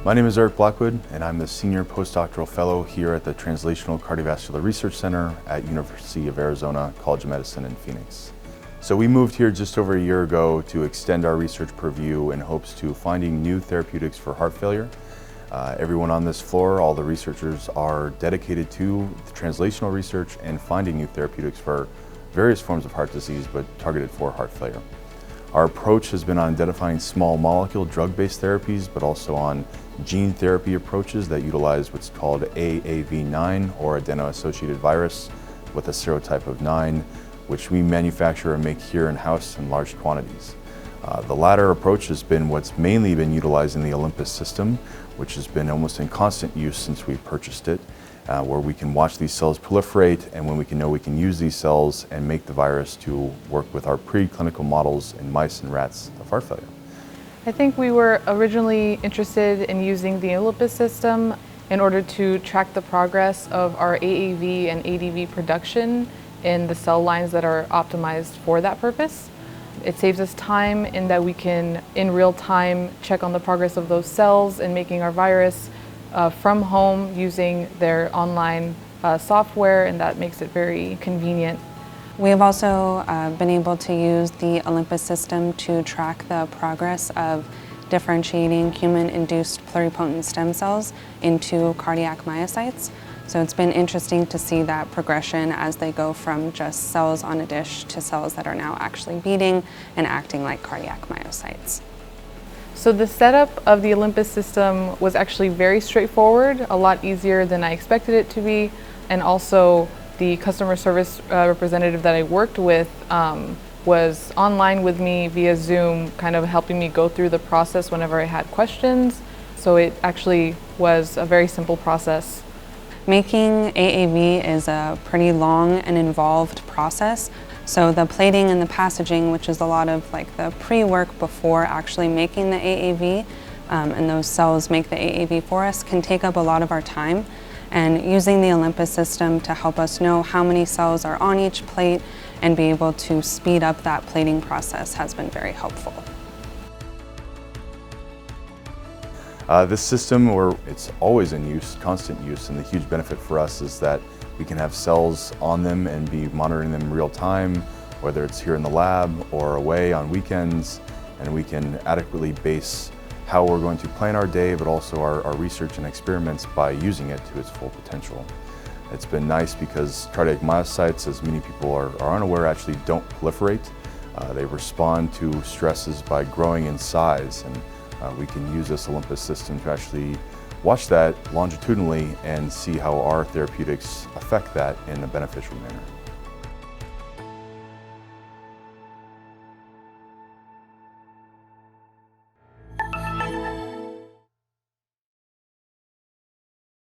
My name is Eric Blackwood, and I'm the Senior Postdoctoral Fellow here at the Translational Cardiovascular Research Center at University of Arizona College of Medicine in Phoenix. So we moved here just over a year ago to extend our research purview in hopes to finding new therapeutics for heart failure. Everyone on this floor, all the researchers, are dedicated to the translational research and finding new therapeutics for various forms of heart disease, but targeted for heart failure. Our approach has been on identifying small molecule drug-based therapies, but also on gene therapy approaches that utilize what's called AAV9, or adeno-associated virus, with a serotype of 9, which we manufacture and make here in-house in large quantities. The latter approach has been what's mainly been utilized in the Olympus System, which has been almost in constant use since we purchased it, where we can watch these cells proliferate, and when we can know we can use these cells and make the virus to work with our preclinical models in mice and rats of heart failure. I think we were originally interested in using the Olympus System in order to track the progress of our AAV and ADV production in the cell lines that are optimized for that purpose. It saves us time in that we can, in real time, check on the progress of those cells and making our virus from home using their online software, and that makes it very convenient. We have also been able to use the Olympus System to track the progress of differentiating human-induced pluripotent stem cells into cardiac myocytes. So it's been interesting to see that progression as they go from just cells on a dish to cells that are now actually beating and acting like cardiac myocytes. So the setup of the Olympus System was actually very straightforward, a lot easier than I expected it to be, and also the customer service representative that I worked with was online with me via Zoom, kind of helping me go through the process whenever I had questions. So it actually was a very simple process. Making AAV is a pretty long and involved process. So the plating and the passaging, which is a lot of like the pre-work before actually making the AAV, and those cells make the AAV for us, can take up a lot of our time. And using the Olympus System to help us know how many cells are on each plate and be able to speed up that plating process has been very helpful. This system, it's always in use, constant use, and the huge benefit for us is that we can have cells on them and be monitoring them in real time, whether it's here in the lab or away on weekends, and we can adequately base how we're going to plan our day, but also our research and experiments by using it to its full potential. It's been nice because cardiac myocytes, as many people are unaware, actually don't proliferate. They respond to stresses by growing in size, and we can use this Olympus System to actually watch that longitudinally and see how our therapeutics affect that in a beneficial manner.